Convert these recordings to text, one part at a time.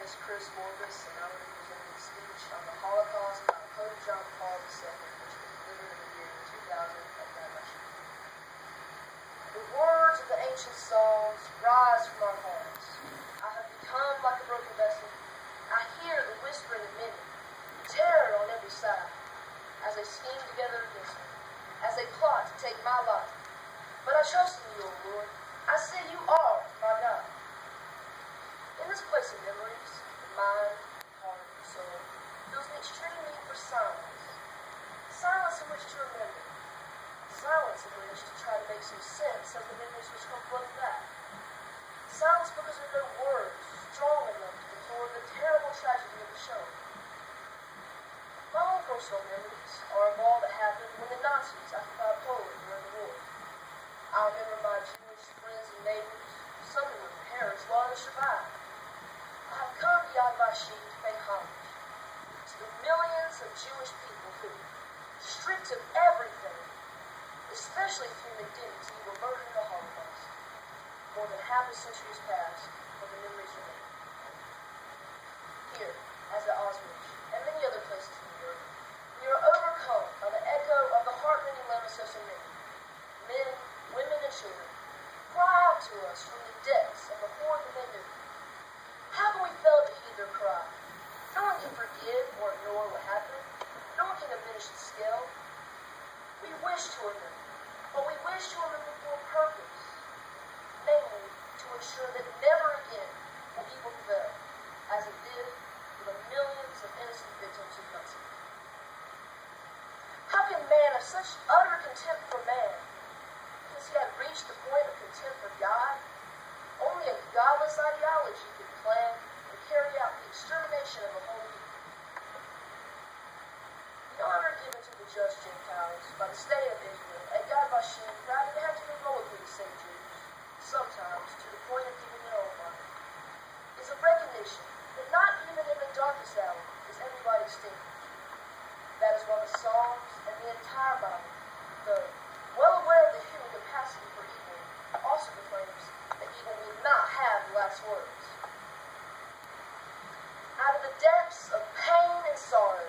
and I will be presenting a speech on the Holocaust by Pope John Paul II, which was delivered in the year 2000 at Nairobi. The words of the ancient songs rise from our hearts. I have become like a broken vessel. I hear the whispering of many, terror on every side, as they scheme together against me, as they plot to take my life. But I trust in you, O Lord. I say you are my God. In this place of memories, the mind, heart, and soul feels an extreme need for silence. Silence in which to remember. Silence in which to try to make some sense of the memories which come flooding back. Silence because there are no words strong enough to deplore the terrible tragedy of the show. My own personal memories are of all that happened when the Nazis occupied Poland during the war. I remember my Jewish friends and neighbors, some of them perished while others survived. I have come to Yad Vashem to pay homage to the millions of Jewish people who, stripped of everything, especially of human dignity, were murdered in the Holocaust. More than half a century has passed, but the memories remain. Here, as at Auschwitz, and many other places in Europe, we are overcome by the echo of the heart-rending lament of so many. Men, women, and children cry out to us from the depths of the horror that they knew. How can we fail to heed their cry? No one can forgive or ignore what happened. No one can diminish the scale. We wish to remember, but we wish to remember for a purpose, namely to ensure that never again will evil prevail, as it did for the millions of innocent victims of Nazi. How can man have such utter contempt for man, because he had reached the point of contempt for God? Only a godless ideology could plan and carry out the extermination of a whole people. The honor given to the just Gentiles by the state of Israel at Yad Vashem rather than have to heroically save Jews, sometimes to the point of giving their own life, is a recognition that not even in the darkest hour is everybody extinguished. That is why the Psalms and the entire Bible, though well aware of the human capacity for evil, also proclaims that evil will not have the last words. Out of the depths of pain and sorrow,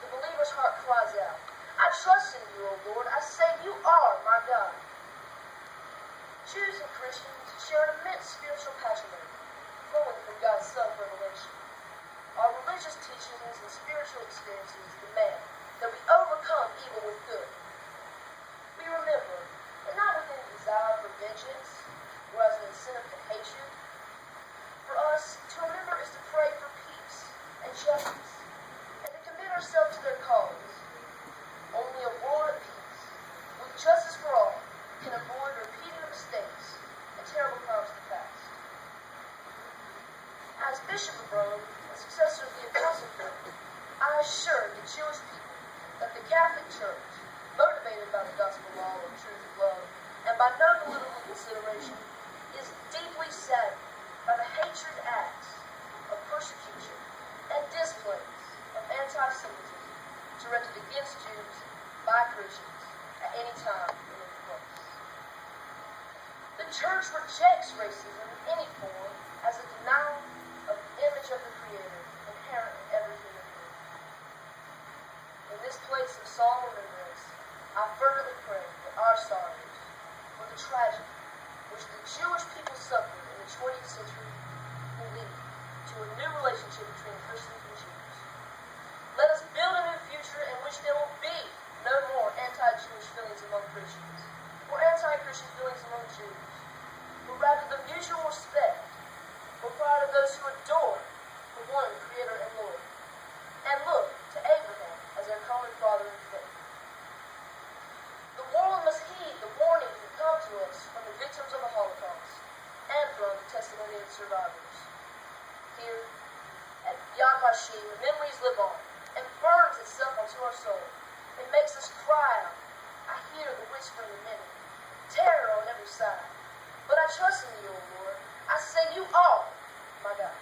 the believer's heart cries out, I trust in you, O Lord. I say you are my God. Jews and Christians share an immense spiritual patrimony, flowing from God's self-revelation. Our religious teachings and spiritual experiences demand that we overcome evil with good. We remember, but not with any desire for vengeance, or as an incentive to hatred. For us, to remember is to pray for peace and justice, and to commit ourselves to their cause. Only a world at peace, with justice for all, can avoid repeating the mistakes and terrible crimes of the past. As Bishop of Rome and successor of the Apostle Paul, I assure the Jewish people that the Catholic Church, motivated by the gospel law of truth and love, and by no political consideration, is deeply saddened by the hatred acts of persecution and displays of anti-Semitism directed against Jews by Christians at any time and any place. The Church rejects racism in any form as a denial of the image of the Creator inherent in every human being. In this place of solemn remembrance, I fervently pray that our sorrows for the tragedy which the Jewish people suffered in the 20th century will lead to a new relationship between Christians and Jews. Let us build a new future in which there will be no more anti-Jewish feelings among Christians, or anti-Christian feelings among Jews, but rather the mutual respect required of those who adore the one Creator and Lord, and look to Abraham as their common father in faith. The world must heed the warnings that come to us from the victims of the Holocaust and from the testimony of the survivors. Here, at Yad Vashem, the memories live on and burns itself onto our soul. It makes us cry out. I hear the whispering of many, terror on every side. But I trust in you, O Lord. I say you are my God.